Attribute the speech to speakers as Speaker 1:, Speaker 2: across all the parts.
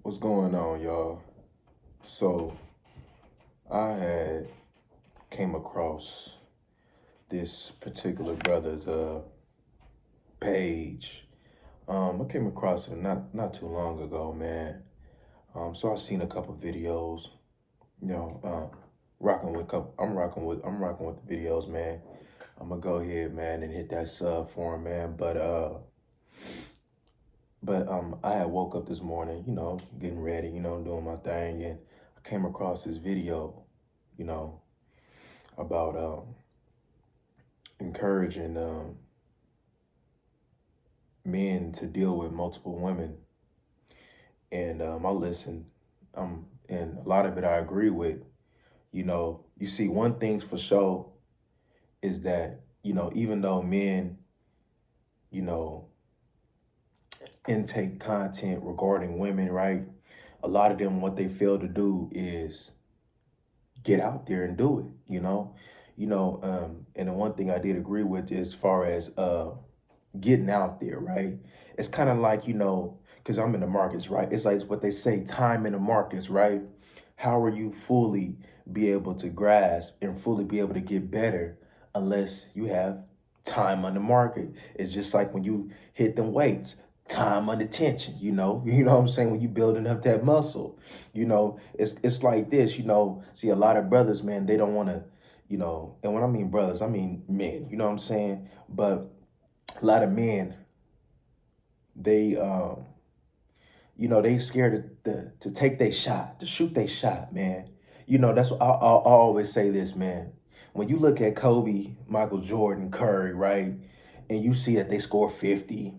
Speaker 1: What's going on, y'all? So I had came across this particular brother's page. I came across it not too long ago, man. So I seen a couple videos. You know, rocking with couple. I'm rocking with the videos, man. I'm gonna go ahead, man, and hit that sub for him, man. But I had woke up this morning, getting ready, doing my thing, and I came across this video, you know, about encouraging men to deal with multiple women. And I listened, and a lot of it I agree with. You see, one thing's for sure is that, even though men, you know, intake content regarding women, right? A lot of them, what they fail to do is get out there and do it, and the one thing I did agree with as far as getting out there, right? It's kind of like, because I'm in the markets, right? It's like what they say, time in the markets, right? How are you fully be able to grasp and fully be able to get better unless you have time on the market? It's just like when you hit them weights, time under tension, you know what I'm saying? When you building up that muscle, it's like this, see a lot of brothers, man, they don't want to, and when I mean brothers, I mean men, you know what I'm saying? But a lot of men, they they scared to take their shot, to shoot their shot, man. That's what I always say this, man. When you look at Kobe, Michael Jordan, Curry, right, and you see that they score 50,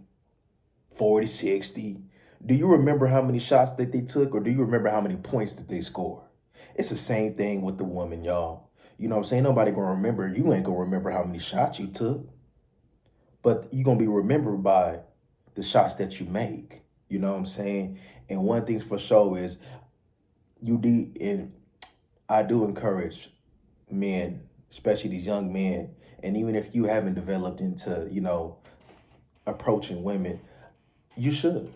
Speaker 1: 40, 60, do you remember how many shots that they took, or do you remember how many points that they scored? It's the same thing with the woman, y'all. You know what I'm saying? Nobody gonna remember. You ain't gonna remember how many shots you took, but you gonna be remembered by the shots that you make. You know what I'm saying? And one thing for sure is and I do encourage men, especially these young men, and even if you haven't developed into, approaching women, you should.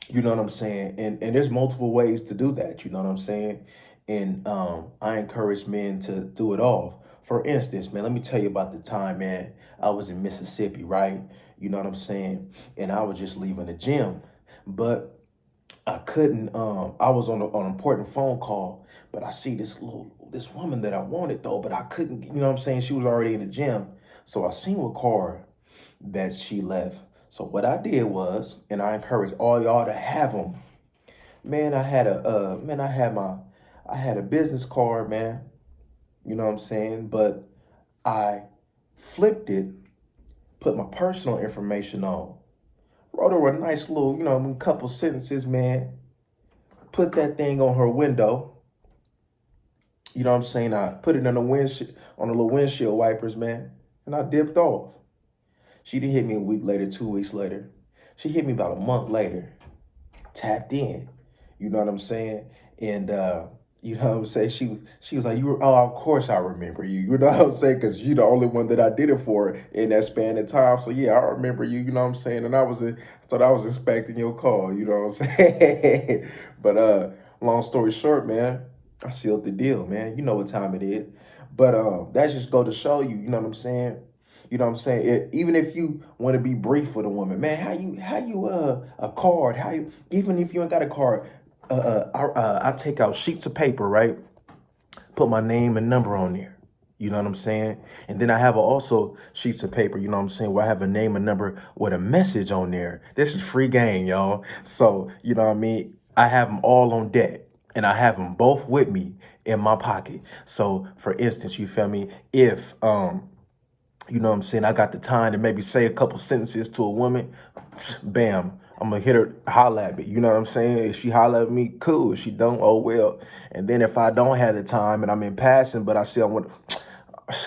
Speaker 1: You know what I'm saying? And there's multiple ways to do that, you know what I'm saying? And I encourage men to do it all. For instance, man, let me tell you about the time, man, I was in Mississippi, right? You know what I'm saying? And I was just leaving the gym. But I couldn't, I was on an important phone call, but I see this woman that I wanted though, but I couldn't, you know what I'm saying? She was already in the gym. So I seen what car that she left. So what I did was, and I encourage all y'all to have them. Man, I had a business card, man. You know what I'm saying? But I flipped it, put my personal information on, wrote her a nice little, a couple sentences, man. Put that thing on her window. You know what I'm saying? I put it on on the little windshield wipers, man, and I dipped off. She didn't hit me a week later, 2 weeks later. She hit me about a month later, tapped in. You know what I'm saying? And you know what I'm saying? She was like, of course I remember you. You know what I'm saying? Because you're the only one that I did it for in that span of time. So yeah, I remember you, you know what I'm saying? And I thought I was expecting your call, you know what I'm saying? But long story short, man, I sealed the deal, man. You know what time it is. But that just go to show you, you know what I'm saying? You know what I'm saying? Even if you want to be brief with a woman, man, how you a card? Even if you ain't got a card, I take out sheets of paper, right? Put my name and number on there. You know what I'm saying? And then I have also sheets of paper, you know what I'm saying, where I have a name and number with a message on there. This is free game, y'all. So, you know what I mean? I have them all on deck, and I have them both with me in my pocket. So, for instance, you feel me? If you know what I'm saying, I got the time to maybe say a couple sentences to a woman, bam, I'm gonna hit her, holler at me. You know what I'm saying? If she holler at me, cool. If she don't, oh well. And then if I don't have the time and I'm in passing, but I still want,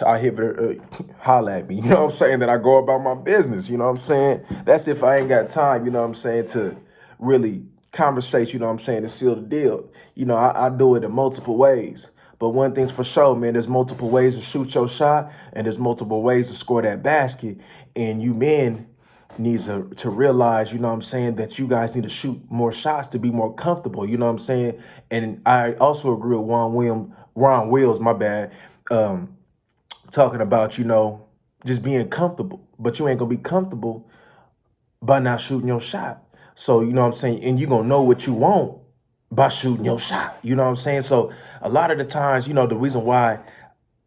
Speaker 1: I hit her, holler at me. You know what I'm saying? Then I go about my business. You know what I'm saying? That's if I ain't got time. You know what I'm saying, to really conversate. You know what I'm saying, to seal the deal. I do it in multiple ways. But one thing's for sure, man, there's multiple ways to shoot your shot, and there's multiple ways to score that basket. And you men, needs to realize, you know what I'm saying, that you guys need to shoot more shots to be more comfortable, you know what I'm saying? And I also agree with Ron Wills, my bad, talking about, you know, just being comfortable. But you ain't gonna be comfortable by not shooting your shot. So, you know what I'm saying? And you're gonna know what you want by shooting your shot. You know what I'm saying? So a lot of the times, you know, the reason why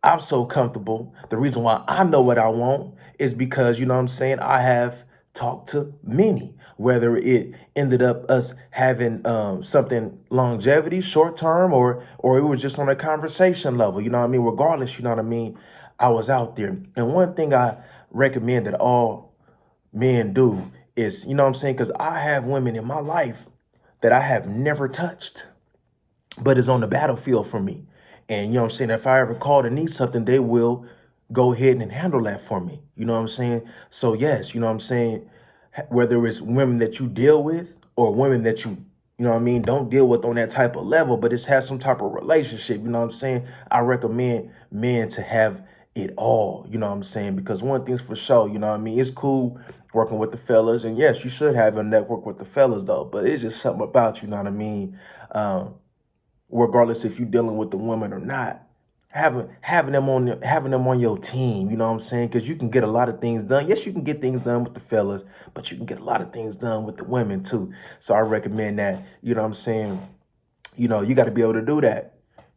Speaker 1: I'm so comfortable, the reason why I know what I want is because, you know what I'm saying, I have talked to many, whether it ended up us having something longevity, short term, or it was just on a conversation level, you know what I mean? Regardless, you know what I mean? I was out there. And one thing I recommend that all men do is, you know what I'm saying? Because I have women in my life that I have never touched, but is on the battlefield for me. And you know what I'm saying? If I ever call to need something, they will go ahead and handle that for me. You know what I'm saying? So yes, you know what I'm saying? Whether it's women that you deal with or women that you know what I mean, don't deal with on that type of level, but it's has some type of relationship, you know what I'm saying? I recommend men to have it all, you know what I'm saying? Because one thing's for sure, you know what I mean? It's cool working with the fellas, and yes, you should have a network with the fellas though, but it's just something about, you know what I mean? Regardless if you're dealing with the woman or not, having them on your team, you know what I'm saying? Because you can get a lot of things done. Yes, you can get things done with the fellas, but you can get a lot of things done with the women too. So I recommend that, you know what I'm saying? You know, you got to be able to do that.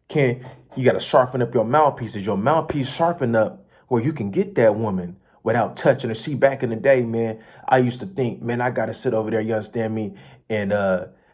Speaker 1: Can You got to sharpen up your mouthpieces. Your mouthpiece sharpen up where you can get that woman without touching her. See, back in the day, man, I used to think, man, I got to sit over there, you understand me, and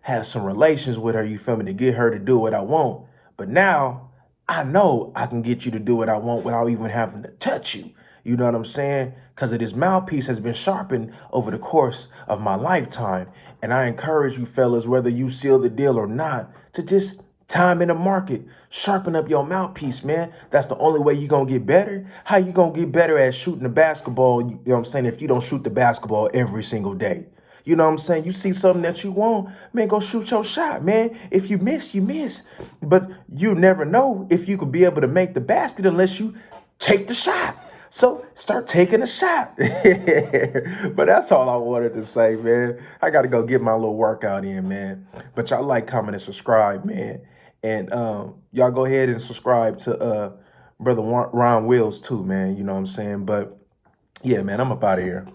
Speaker 1: have some relations with her, you feel me, to get her to do what I want. But now I know I can get you to do what I want without even having to touch you. You know what I'm saying? Because of this mouthpiece has been sharpened over the course of my lifetime. And I encourage you fellas, whether you seal the deal or not, to just time in the market, sharpen up your mouthpiece, man. That's the only way you're going to get better. How you going to get better at shooting the basketball, you know what I'm saying, if you don't shoot the basketball every single day? You know what I'm saying? You see something that you want, man, go shoot your shot, man. If you miss, you miss. But you never know if you could be able to make the basket unless you take the shot. So start taking a shot. But that's all I wanted to say, man. I got to go get my little workout in, man. But y'all like, comment, and subscribe, man. And y'all go ahead and subscribe to Brother Ron Wills too, man. You know what I'm saying? But yeah, man, I'm up out of here.